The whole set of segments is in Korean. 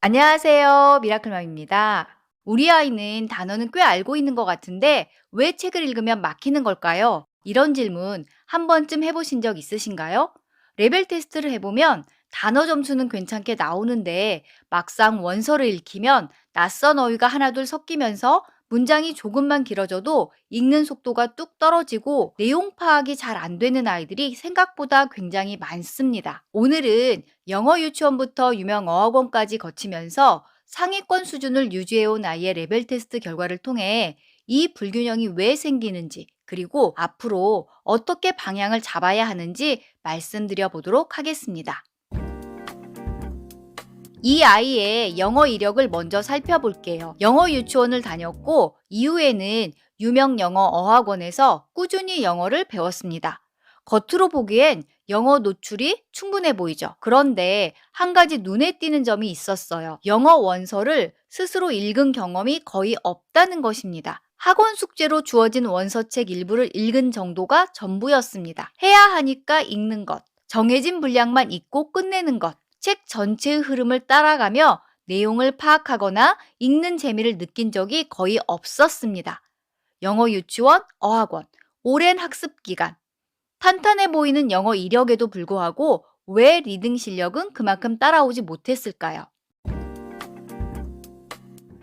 안녕하세요. 미라클맘입니다. 우리 아이는 단어는 꽤 알고 있는 것 같은데 왜 책을 읽으면 막히는 걸까요? 이런 질문 한 번쯤 해보신 적 있으신가요? 레벨 테스트를 해보면 단어 점수는 괜찮게 나오는데 막상 원서를 읽히면 낯선 어휘가 하나둘 섞이면서 문장이 조금만 길어져도 읽는 속도가 뚝 떨어지고 내용 파악이 잘 안 되는 아이들이 생각보다 굉장히 많습니다. 오늘은 영어 유치원부터 유명 어학원까지 거치면서 상위권 수준을 유지해온 아이의 레벨 테스트 결과를 통해 이 불균형이 왜 생기는지, 그리고 앞으로 어떻게 방향을 잡아야 하는지 말씀드려 보도록 하겠습니다. 이 아이의 영어 이력을 먼저 살펴볼게요. 영어 유치원을 다녔고 이후에는 유명 영어 어학원에서 꾸준히 영어를 배웠습니다. 겉으로 보기엔 영어 노출이 충분해 보이죠. 그런데 한 가지 눈에 띄는 점이 있었어요. 영어 원서를 스스로 읽은 경험이 거의 없다는 것입니다. 학원 숙제로 주어진 원서책 일부를 읽은 정도가 전부였습니다. 해야 하니까 읽는 것, 정해진 분량만 읽고 끝내는 것, 책 전체의 흐름을 따라가며 내용을 파악하거나 읽는 재미를 느낀 적이 거의 없었습니다. 영어 유치원, 어학원, 오랜 학습 기간, 탄탄해 보이는 영어 이력에도 불구하고 왜 리딩 실력은 그만큼 따라오지 못했을까요?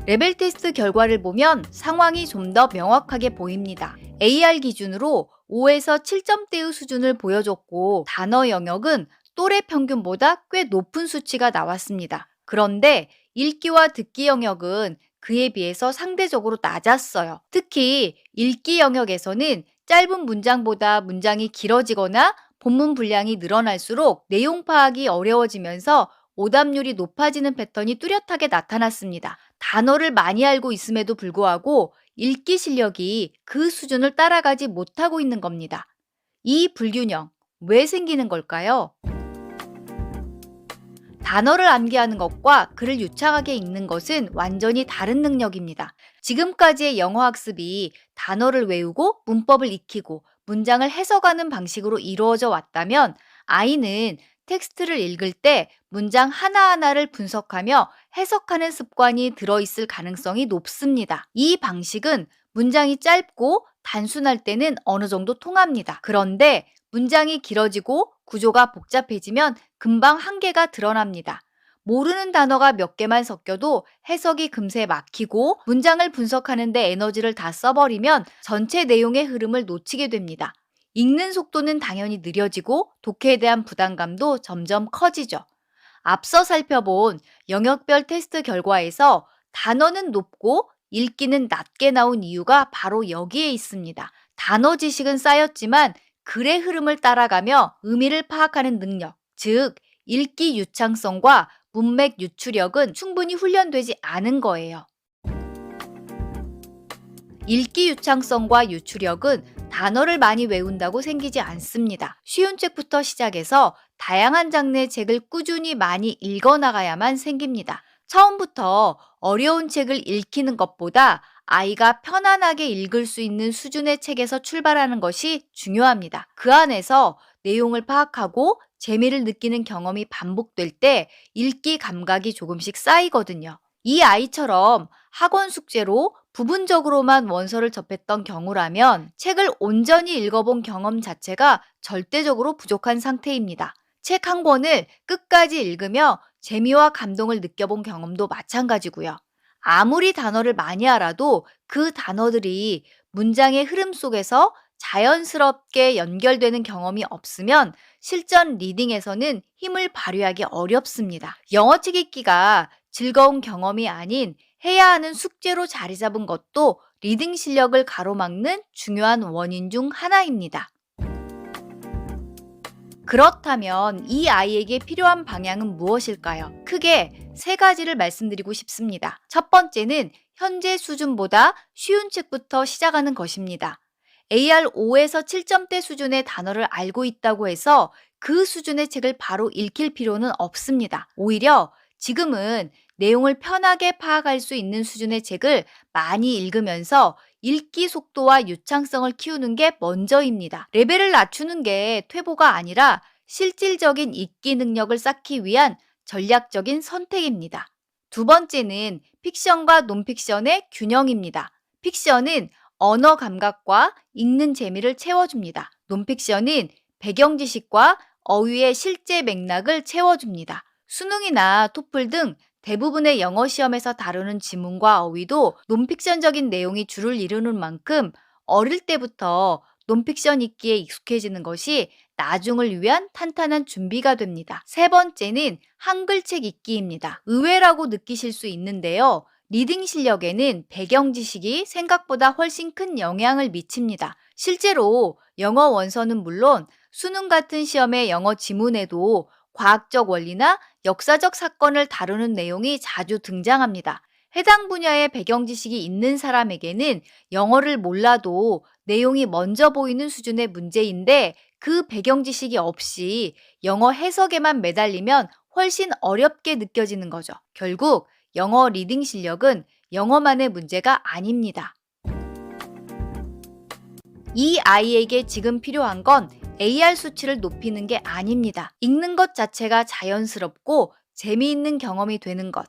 레벨 테스트 결과를 보면 상황이 좀 더 명확하게 보입니다. AR 기준으로 5에서 7점대의 수준을 보여줬고 단어 영역은 또래 평균보다 꽤 높은 수치가 나왔습니다. 그런데 읽기와 듣기 영역은 그에 비해서 상대적으로 낮았어요. 특히 읽기 영역에서는 짧은 문장보다 문장이 길어지거나 본문 분량이 늘어날수록 내용 파악이 어려워지면서 오답률이 높아지는 패턴이 뚜렷하게 나타났습니다. 단어를 많이 알고 있음에도 불구하고 읽기 실력이 그 수준을 따라가지 못하고 있는 겁니다. 이 불균형, 왜 생기는 걸까요? 단어를 암기하는 것과 글을 유창하게 읽는 것은 완전히 다른 능력입니다. 지금까지의 영어 학습이 단어를 외우고 문법을 익히고 문장을 해석하는 방식으로 이루어져 왔다면 아이는 텍스트를 읽을 때 문장 하나하나를 분석하며 해석하는 습관이 들어있을 가능성이 높습니다. 이 방식은 문장이 짧고 단순할 때는 어느 정도 통합니다. 그런데 문장이 길어지고 구조가 복잡해지면 금방 한계가 드러납니다. 모르는 단어가 몇 개만 섞여도 해석이 금세 막히고 문장을 분석하는 데 에너지를 다 써버리면 전체 내용의 흐름을 놓치게 됩니다. 읽는 속도는 당연히 느려지고 독해에 대한 부담감도 점점 커지죠. 앞서 살펴본 영역별 테스트 결과에서 단어는 높고 읽기는 낮게 나온 이유가 바로 여기에 있습니다. 단어 지식은 쌓였지만 글의 흐름을 따라가며 의미를 파악하는 능력, 즉 읽기 유창성과 문맥 유추력은 충분히 훈련되지 않은 거예요. 읽기 유창성과 유추력은 단어를 많이 외운다고 생기지 않습니다. 쉬운 책부터 시작해서 다양한 장르의 책을 꾸준히 많이 읽어나가야만 생깁니다. 처음부터 어려운 책을 읽히는 것보다 아이가 편안하게 읽을 수 있는 수준의 책에서 출발하는 것이 중요합니다. 그 안에서 내용을 파악하고 재미를 느끼는 경험이 반복될 때 읽기 감각이 조금씩 쌓이거든요. 이 아이처럼 학원 숙제로 부분적으로만 원서를 접했던 경우라면 책을 온전히 읽어본 경험 자체가 절대적으로 부족한 상태입니다. 책 한 권을 끝까지 읽으며 재미와 감동을 느껴본 경험도 마찬가지고요. 아무리 단어를 많이 알아도 그 단어들이 문장의 흐름 속에서 자연스럽게 연결되는 경험이 없으면 실전 리딩에서는 힘을 발휘하기 어렵습니다. 영어책 읽기가 즐거운 경험이 아닌 해야 하는 숙제로 자리 잡은 것도 리딩 실력을 가로막는 중요한 원인 중 하나입니다. 그렇다면 이 아이에게 필요한 방향은 무엇일까요? 크게 세 가지를 말씀드리고 싶습니다. 첫 번째는 현재 수준보다 쉬운 책부터 시작하는 것입니다. AR 5에서 7점대 수준의 단어를 알고 있다고 해서 그 수준의 책을 바로 읽힐 필요는 없습니다. 오히려 지금은 내용을 편하게 파악할 수 있는 수준의 책을 많이 읽으면서 읽기 속도와 유창성을 키우는 게 먼저입니다. 레벨을 낮추는 게 퇴보가 아니라 실질적인 읽기 능력을 쌓기 위한 전략적인 선택입니다. 두 번째는 픽션과 논픽션의 균형입니다. 픽션은 언어 감각과 읽는 재미를 채워줍니다. 논픽션은 배경 지식과 어휘의 실제 맥락을 채워줍니다. 수능이나 토플 등 대부분의 영어 시험에서 다루는 지문과 어휘도 논픽션적인 내용이 주를 이루는 만큼 어릴 때부터 논픽션 읽기에 익숙해지는 것이 나중을 위한 탄탄한 준비가 됩니다. 세 번째는 한글책 읽기입니다. 의외라고 느끼실 수 있는데요. 리딩 실력에는 배경 지식이 생각보다 훨씬 큰 영향을 미칩니다. 실제로 영어 원서는 물론 수능 같은 시험의 영어 지문에도 과학적 원리나 역사적 사건을 다루는 내용이 자주 등장합니다. 해당 분야의 배경 지식이 있는 사람에게는 영어를 몰라도 내용이 먼저 보이는 수준의 문제인데 그 배경 지식이 없이 영어 해석에만 매달리면 훨씬 어렵게 느껴지는 거죠. 결국 영어 리딩 실력은 영어만의 문제가 아닙니다. 이 아이에게 지금 필요한 건 AR 수치를 높이는 게 아닙니다. 읽는 것 자체가 자연스럽고 재미있는 경험이 되는 것.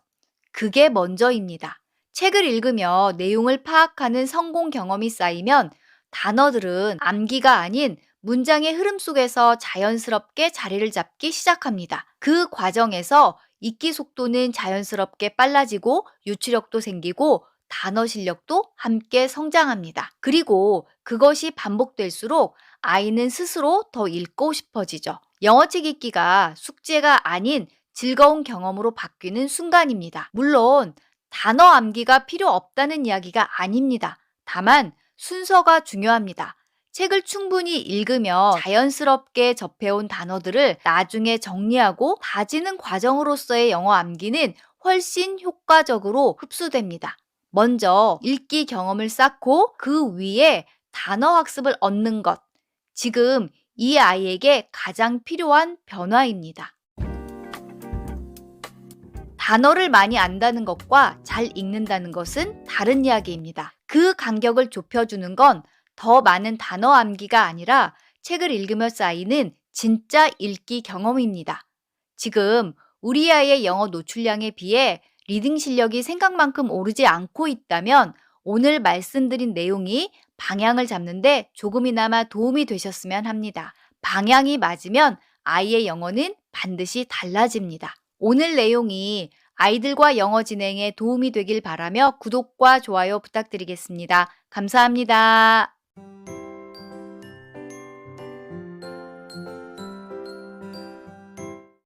그게 먼저입니다. 책을 읽으며 내용을 파악하는 성공 경험이 쌓이면 단어들은 암기가 아닌 문장의 흐름 속에서 자연스럽게 자리를 잡기 시작합니다. 그 과정에서 읽기 속도는 자연스럽게 빨라지고 유추력도 생기고 단어 실력도 함께 성장합니다. 그리고 그것이 반복될수록 아이는 스스로 더 읽고 싶어지죠. 영어책 읽기가 숙제가 아닌 즐거운 경험으로 바뀌는 순간입니다. 물론 단어 암기가 필요 없다는 이야기가 아닙니다. 다만 순서가 중요합니다. 책을 충분히 읽으며 자연스럽게 접해온 단어들을 나중에 정리하고 다지는 과정으로서의 영어 암기는 훨씬 효과적으로 흡수됩니다. 먼저 읽기 경험을 쌓고 그 위에 단어 학습을 얻는 것. 지금 이 아이에게 가장 필요한 변화입니다. 단어를 많이 안다는 것과 잘 읽는다는 것은 다른 이야기입니다. 그 간격을 좁혀주는 건 더 많은 단어 암기가 아니라 책을 읽으며 쌓이는 진짜 읽기 경험입니다. 지금 우리 아이의 영어 노출량에 비해 리딩 실력이 생각만큼 오르지 않고 있다면 오늘 말씀드린 내용이 방향을 잡는데 조금이나마 도움이 되셨으면 합니다. 방향이 맞으면 아이의 영어는 반드시 달라집니다. 오늘 내용이 아이들과 영어 진행에 도움이 되길 바라며 구독과 좋아요 부탁드리겠습니다. 감사합니다.